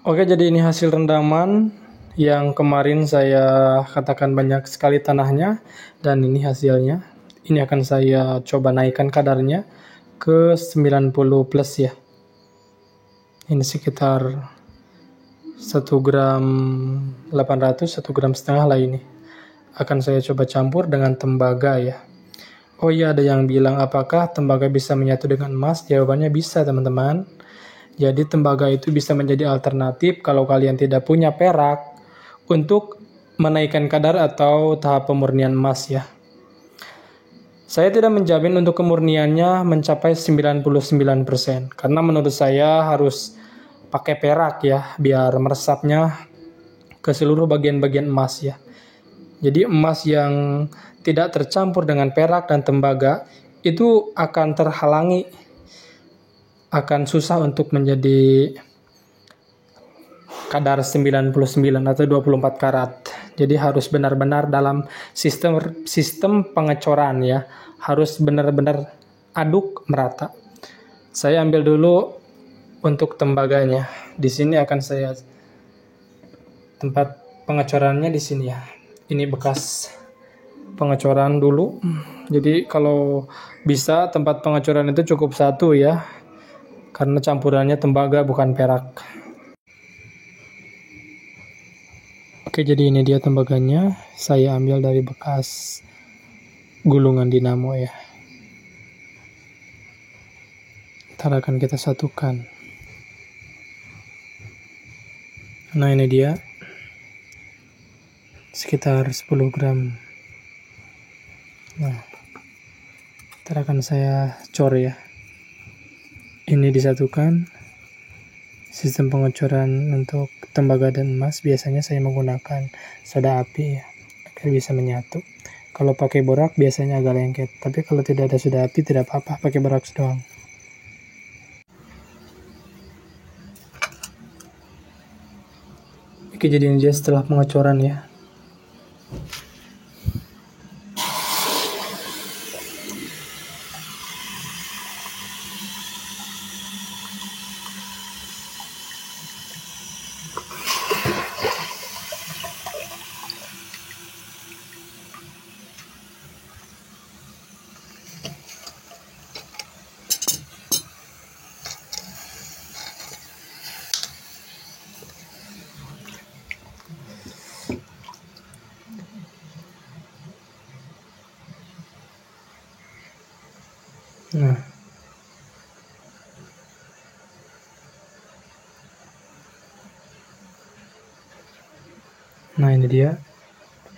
Oke, jadi ini hasil rendaman yang kemarin saya katakan banyak sekali tanahnya, dan ini hasilnya. Ini akan saya coba naikkan kadarnya ke 90 plus ya. Ini sekitar 1 gram 800, 1 gram setengah lah ini. Akan saya coba campur dengan tembaga ya. Oh iya, ada yang bilang apakah tembaga bisa menyatu dengan emas? Jawabannya bisa, teman-teman. Jadi tembaga itu bisa menjadi alternatif kalau kalian tidak punya perak untuk menaikkan kadar atau tahap pemurnian emas ya. Saya tidak menjamin untuk kemurniannya mencapai 99%, karena menurut saya harus pakai perak ya, biar meresapnya ke seluruh bagian-bagian emas ya. Jadi emas yang tidak tercampur dengan perak dan tembaga itu akan terhalangi, akan susah untuk menjadi kadar 99 atau 24 karat. Jadi harus benar-benar dalam sistem pengecoran ya. Harus benar-benar aduk merata. Saya ambil dulu untuk tembaganya. Di sini akan saya tempat pengecorannya di sini ya. Ini bekas pengecoran dulu. Jadi kalau bisa tempat pengecoran itu cukup satu ya. Karena campurannya tembaga bukan perak. Oke, jadi ini dia tembaganya. Saya ambil dari bekas gulungan dinamo ya. Ntar akan kita satukan. Nah, ini dia. Sekitar 10 gram. Nah, ntar akan saya cor ya. Ini disatukan. Sistem pengecoran untuk tembaga dan emas biasanya saya menggunakan soda api ya, agar bisa menyatu. Kalau pakai borak biasanya agak lengket, tapi kalau tidak ada soda api tidak apa-apa, pakai borak doang. Oke, jadi ini dia setelah pengecoran ya. Nah, ini dia.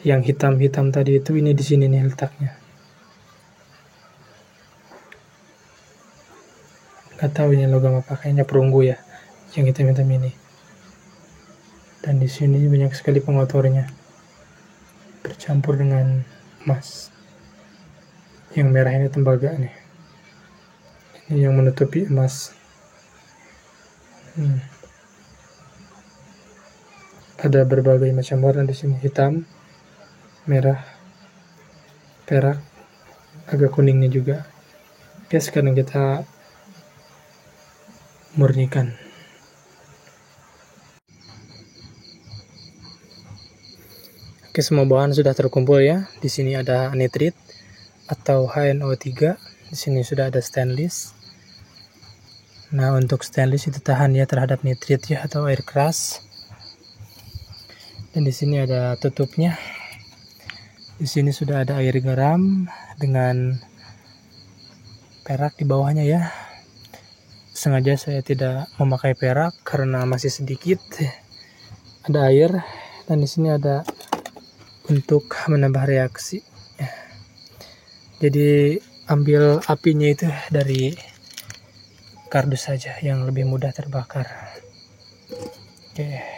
Yang hitam-hitam tadi itu ini di sini nih letaknya. Gak tahu ini logam apa, kayaknya perunggu ya. Yang hitam-hitam ini. Dan di sini banyak sekali pengotornya. Bercampur dengan emas. Yang merah ini tembaga nih. Ini yang menutupi emas. Ada berbagai macam warna di sini, hitam, merah, perak, agak kuningnya juga. Oke, sekarang kita murnikan. Oke, semua bahan sudah terkumpul ya. Di sini ada nitrit atau HNO3. Di sini sudah ada stainless. Nah, untuk stainless itu tahan ya terhadap nitrit ya atau air keras. Dan di sini ada tutupnya. Di sini sudah ada air garam dengan perak di bawahnya ya. Sengaja saya tidak memakai perak karena masih sedikit. Ada air, dan di sini ada untuk menambah reaksi. Jadi ambil apinya itu dari kardus saja yang lebih mudah terbakar. Oke.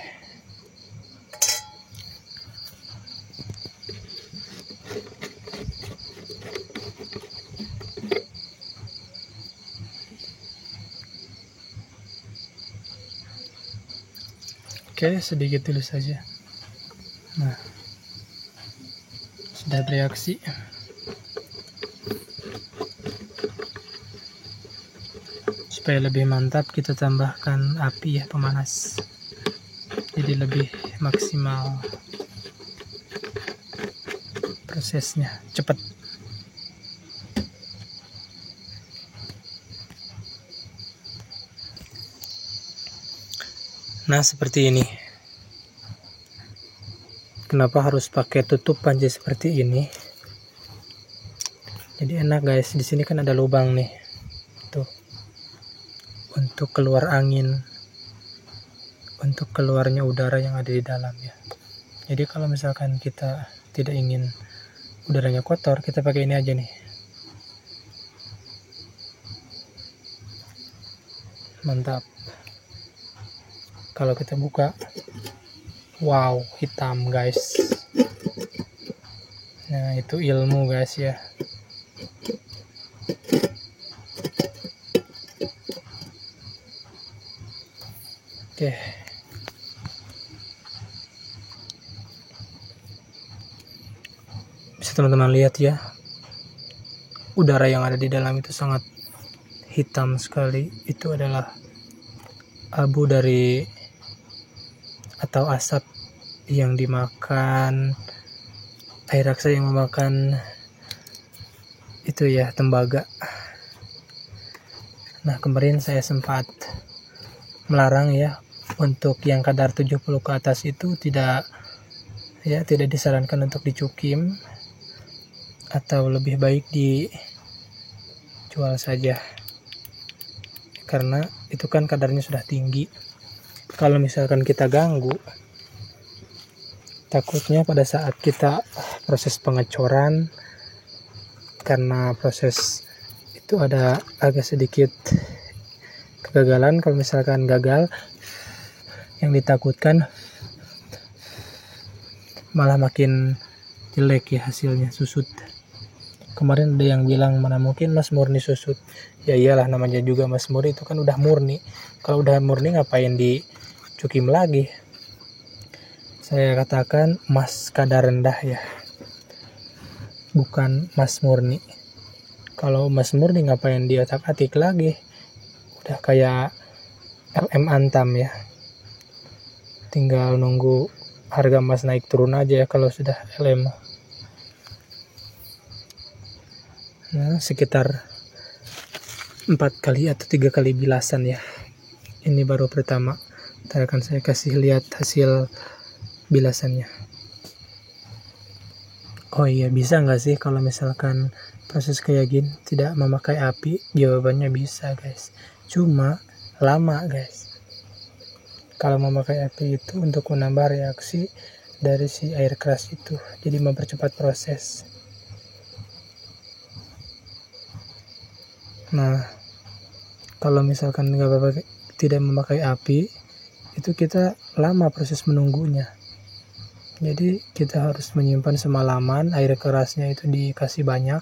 Oke, sedikit dulu saja. Nah, sudah bereaksi. Supaya lebih mantap kita tambahkan api ya, pemanas. jadi lebih maksimal prosesnya, cepat. Nah, seperti ini. Kenapa harus pakai tutup panci seperti ini? Jadi enak guys, di sini kan ada lubang nih. Tuh. Untuk keluar angin. Untuk keluarnya udara yang ada di dalam ya. Jadi kalau misalkan kita tidak ingin udaranya kotor, kita pakai ini aja nih. Mantap. Kalau kita buka, wow, hitam guys. Nah, itu ilmu guys ya. Oke. Bisa teman-teman lihat ya. Udara yang ada di dalam itu sangat hitam sekali. Itu adalah abu dari atau asap yang dimakan air raksasa yang memakan itu ya, tembaga. Nah, kemarin saya sempat melarang ya untuk yang kadar 70 ke atas itu tidak disarankan untuk dicukim, atau lebih baik dijual saja karena itu kan kadarnya sudah tinggi. Kalau misalkan kita ganggu, takutnya pada saat kita proses pengecoran, karena proses itu ada agak sedikit kegagalan. Kalau misalkan gagal, yang ditakutkan malah makin jelek ya hasilnya, susut. Kemarin ada yang bilang, mana mungkin Mas Murni susut. Ya iyalah, namanya juga Mas Murni itu kan udah murni. Kalau udah murni ngapain dicukim lagi? Saya katakan Mas kadar rendah ya, bukan Mas Murni. Kalau Mas Murni ngapain diotak-atik lagi? Udah kayak LM Antam ya. Tinggal nunggu harga emas naik turun aja ya kalau sudah LM. Nah, sekitar 4 kali atau 3 kali bilasan ya. Ini baru pertama. Ntar akan saya kasih lihat hasil bilasannya. Oh iya, bisa nggak sih kalau misalkan proses kayak gini tidak memakai api? Jawabannya bisa guys. Cuma lama guys. Kalau memakai api itu untuk menambah reaksi dari si air keras itu. Jadi mempercepat proses. Nah, kalau misalkan tidak memakai api, itu kita lama proses menunggunya. Jadi kita harus menyimpan semalaman, air kerasnya itu dikasih banyak.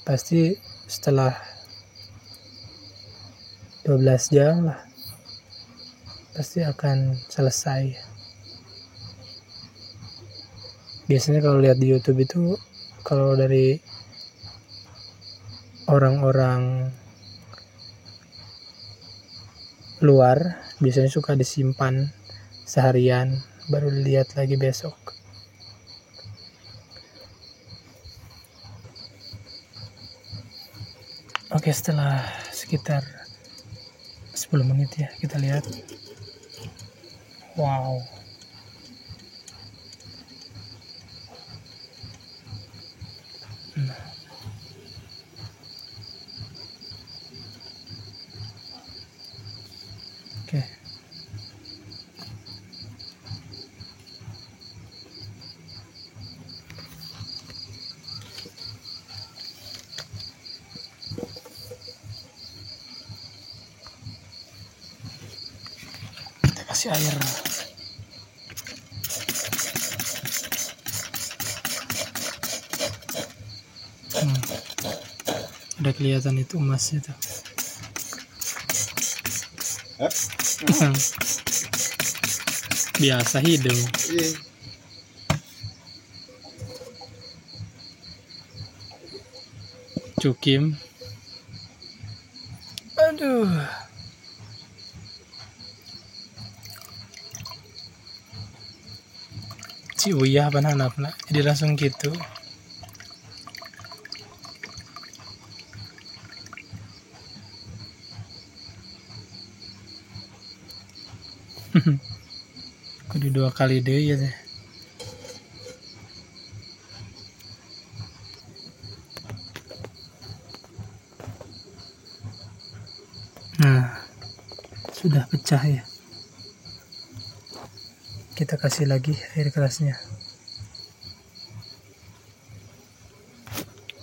Pasti setelah 12 jam lah, pasti akan selesai. Biasanya kalau lihat di YouTube itu, kalau dari orang-orang luar biasanya suka disimpan seharian baru dilihat lagi besok. Oke, setelah sekitar 10 menit ya, kita lihat. Wow. Oke. Kita kasih air. Udah kelihatan itu emasnya tuh. Biasa hidung. Cukim. Aduh. uyah apa jadi langsung gitu. Kudu 2 kali deh ya teh. Nah, sudah pecah ya. Kita kasih lagi air kerasnya.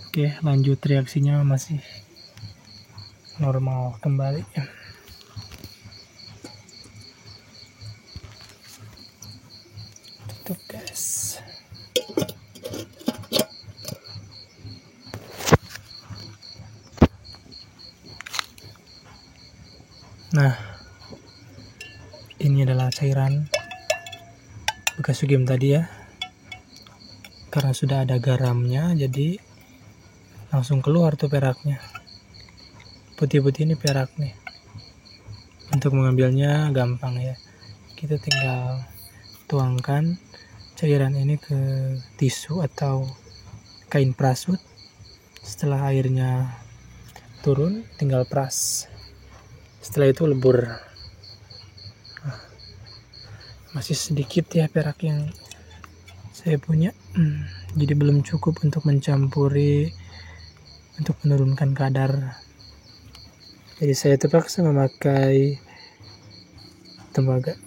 Oke, lanjut, reaksinya masih normal kembali. Tutup guys. Nah, ini adalah cairan bekas sugiem tadi ya. Karena sudah ada garamnya, jadi langsung keluar tuh peraknya. Putih-putih ini perak nih. Untuk mengambilnya gampang ya. Kita tinggal tuangkan cairan ini ke tisu atau kain prasut. Setelah airnya turun, tinggal peras. Setelah itu lebur. Nah, masih sedikit ya perak yang saya punya, jadi belum cukup untuk mencampuri, untuk menurunkan kadar. Jadi saya terpaksa memakai tembaga.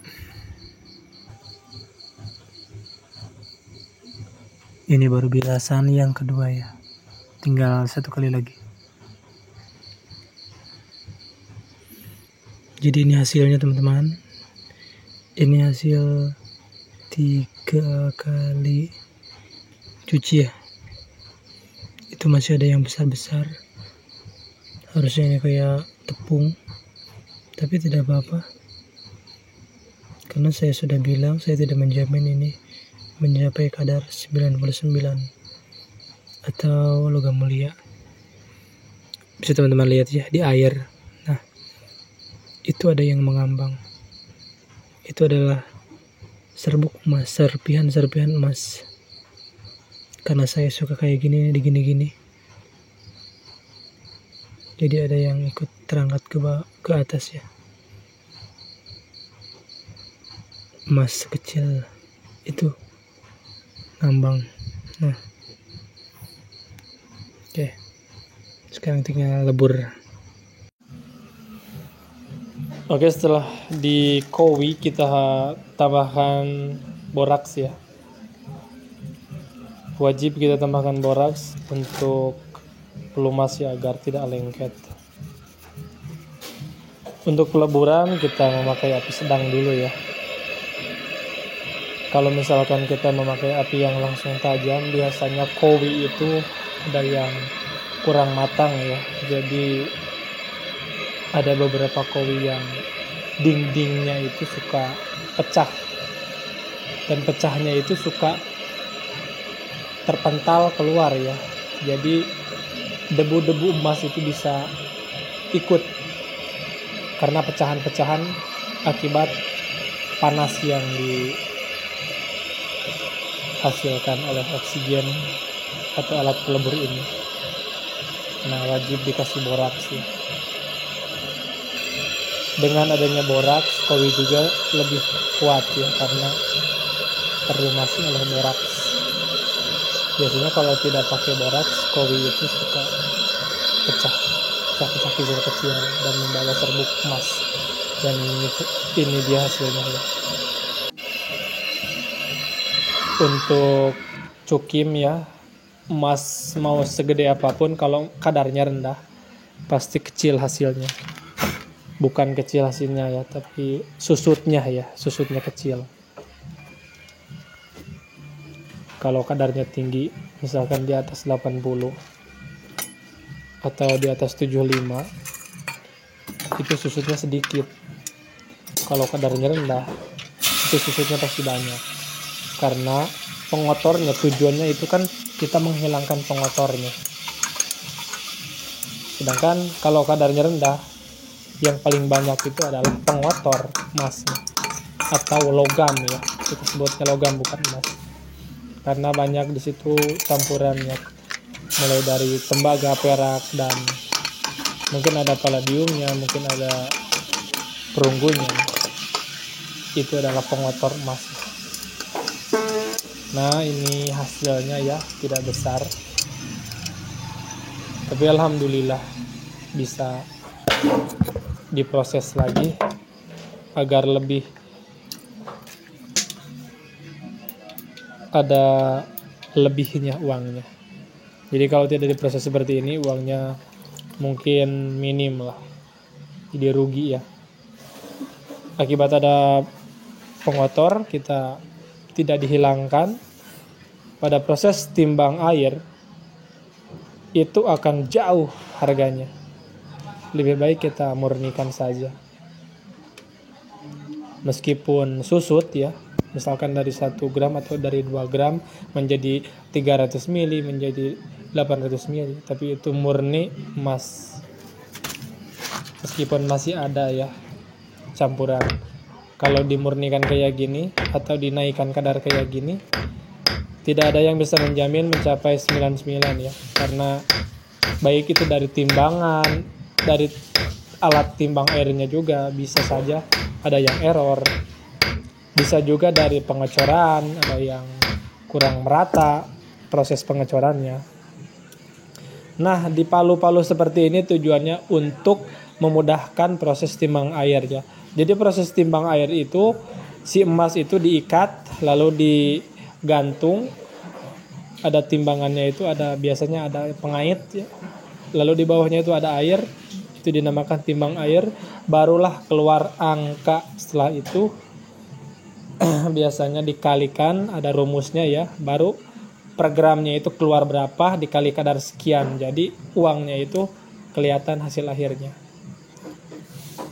Ini baru bilasan yang kedua ya, tinggal 1 kali lagi. Jadi ini hasilnya teman-teman. Ini hasil 3 kali cuci ya. Itu masih ada yang besar-besar. Harusnya ini kayak tepung, tapi tidak apa-apa. Karena saya sudah bilang saya tidak menjamin ini mencapai kadar 99 atau logam mulia. Bisa teman-teman lihat ya di air. Nah, itu ada yang mengambang. Itu adalah serbuk emas, serpihan emas. Karena saya suka kayak gini, digini-gini. Jadi ada yang ikut terangkat ke atas ya. Emas kecil itu ngambang. Nah, oke. Sekarang tinggal lebur. Oke, setelah dikowi kita tambahkan boraks ya. Wajib kita tambahkan boraks untuk pelumas ya, agar tidak lengket. Untuk peleburan kita memakai api sedang dulu ya. Kalau misalkan kita memakai api yang langsung tajam, biasanya kowi itu ada yang kurang matang ya. Jadi ada beberapa kowi yang dindingnya itu suka pecah, dan pecahnya itu suka terpental keluar ya. Jadi debu-debu emas itu bisa ikut karena pecahan-pecahan akibat panas yang dihasilkan oleh oksigen atau alat pelebur ini. Nah, wajib dikasih boraks ya. Dengan adanya boraks, kowi juga lebih kuat ya, karena terlumasi oleh boraks. Biasanya kalau tidak pakai boraks, kowi itu suka pecah kecil-kecil dan membawa serbuk emas. Dan ini dia hasilnya ya. Untuk cukim ya, emas mau segede apapun, kalau kadarnya rendah pasti kecil hasilnya. Bukan kecil hasilnya ya, tapi susutnya kecil. Kalau kadarnya tinggi, misalkan di atas 80 atau di atas 75, itu susutnya sedikit. Kalau kadarnya rendah, itu susutnya pasti banyak. Karena pengotornya, tujuannya itu kan kita menghilangkan pengotornya. Sedangkan kalau kadarnya rendah, yang paling banyak itu adalah pengotor emas atau logam ya. Kita sebutnya logam, bukan emas. karena banyak di situ campurannya, mulai dari tembaga, perak, dan mungkin ada palladiumnya, mungkin ada perunggunya. Itu adalah pengotor emas. Nah, ini hasilnya ya, tidak besar, tapi alhamdulillah bisa diproses lagi agar lebih ada lebihnya uangnya. Jadi kalau tidak diproses seperti ini, uangnya mungkin minim lah, jadi rugi ya. Akibat ada pengotor, kita tidak dihilangkan. Pada proses timbang air itu akan jauh harganya. Lebih baik kita murnikan saja. Meskipun susut ya, misalkan dari 1 gram atau dari 2 gram menjadi 300 mili, menjadi 800 mili, tapi itu murni emas. Meskipun masih ada ya campuran. Kalau dimurnikan kayak gini atau dinaikkan kadar kayak gini, tidak ada yang bisa menjamin mencapai 99 ya. Karena baik itu dari timbangan, dari alat timbang airnya juga bisa saja ada yang error. Bisa juga dari pengecoran, ada yang kurang merata proses pengecorannya. Nah, di palu-palu seperti ini tujuannya untuk memudahkan proses timbang air ya. Jadi proses timbang air itu, si emas itu diikat lalu digantung, ada timbangannya itu, ada biasanya ada pengait ya. Lalu di bawahnya itu ada air, itu dinamakan timbang air, barulah keluar angka. Setelah itu biasanya dikalikan, ada rumusnya ya, baru per gramnya itu keluar berapa dikali kadar sekian. Jadi uangnya itu kelihatan hasil akhirnya.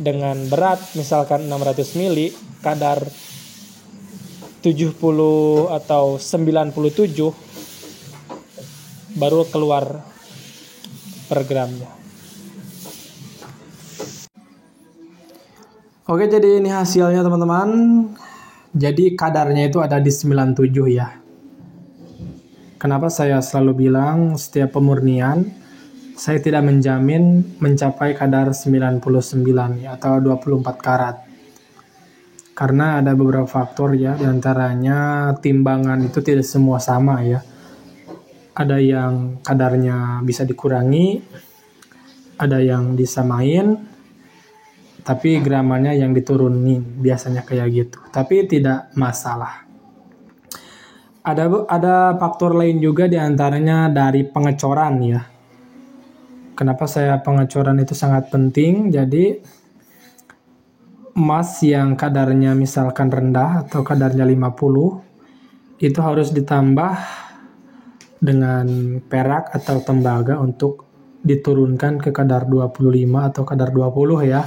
Dengan berat misalkan 600 mili, kadar 70 atau 97 baru keluar per gramnya. Oke, jadi ini hasilnya teman-teman. Jadi kadarnya itu ada di 97 ya. Kenapa saya selalu bilang setiap pemurnian saya tidak menjamin mencapai kadar 99 ya, atau 24 karat. Karena ada beberapa faktor ya, diantaranya timbangan itu tidak semua sama ya. Ada yang kadarnya bisa dikurangi, ada yang disamain, tapi gramanya yang diturunin, biasanya kayak gitu. Tapi tidak masalah. Ada faktor lain juga, diantaranya dari pengecoran ya. Kenapa saya pengecoran itu sangat penting? Jadi emas yang kadarnya misalkan rendah atau kadarnya 50 itu harus ditambah dengan perak atau tembaga untuk diturunkan ke kadar 25 atau kadar 20 ya.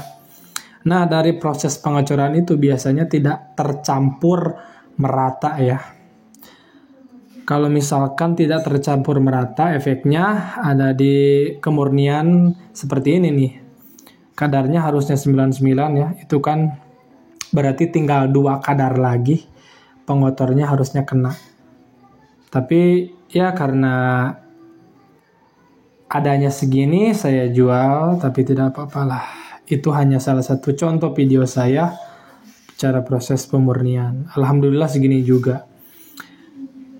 Nah, dari proses pengecoran itu biasanya tidak tercampur merata ya. Kalau misalkan tidak tercampur merata, efeknya ada di kemurnian seperti ini nih. Kadarnya harusnya 99 ya. Itu kan berarti tinggal 2 kadar lagi pengotornya harusnya kena. Tapi ya karena adanya segini saya jual, tapi tidak apa-apalah. Itu hanya salah satu contoh video saya cara proses pemurnian. Alhamdulillah segini juga.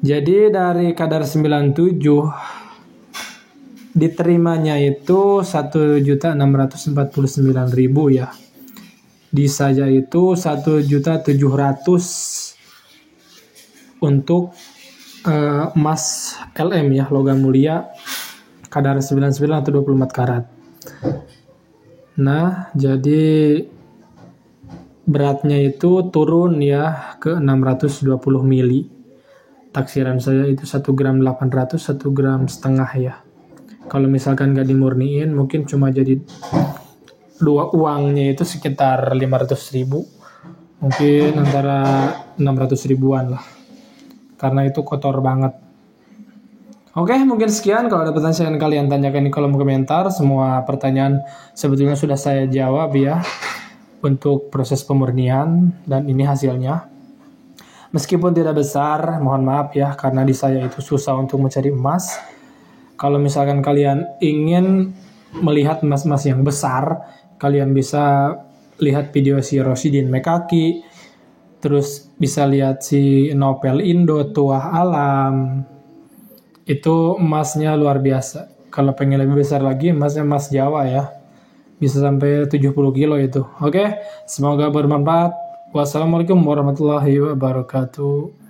Jadi dari kadar 97 diterimanya itu 1.649.000 ya. Di saja itu 1.700.000 untuk emas LM ya, logam mulia kadar 99 atau 24 karat. Nah, jadi beratnya itu turun ya ke 620 mili. Taksiran saya itu 1 gram 800, 1 gram setengah ya. Kalau misalkan nggak dimurniin, mungkin cuma jadi dua uangnya itu sekitar 500.000. Mungkin antara 600 ribuan lah. Karena itu kotor banget. Oke, mungkin sekian. Kalau ada pertanyaan kalian tanyakan di kolom komentar. Semua pertanyaan sebetulnya sudah saya jawab ya untuk proses pemurnian, dan ini hasilnya. Meskipun tidak besar, mohon maaf ya, karena di saya itu susah untuk mencari emas. Kalau misalkan kalian ingin melihat emas-emas yang besar, kalian bisa lihat video si Rosidin Mekaki, terus bisa lihat si Nopel Indo, Tuah Alam. Itu emasnya luar biasa. Kalau pengen lebih besar lagi, emasnya emas Jawa ya. Bisa sampai 70 kilo itu. Oke, semoga bermanfaat. Wassalamualaikum warahmatullahi wabarakatuh.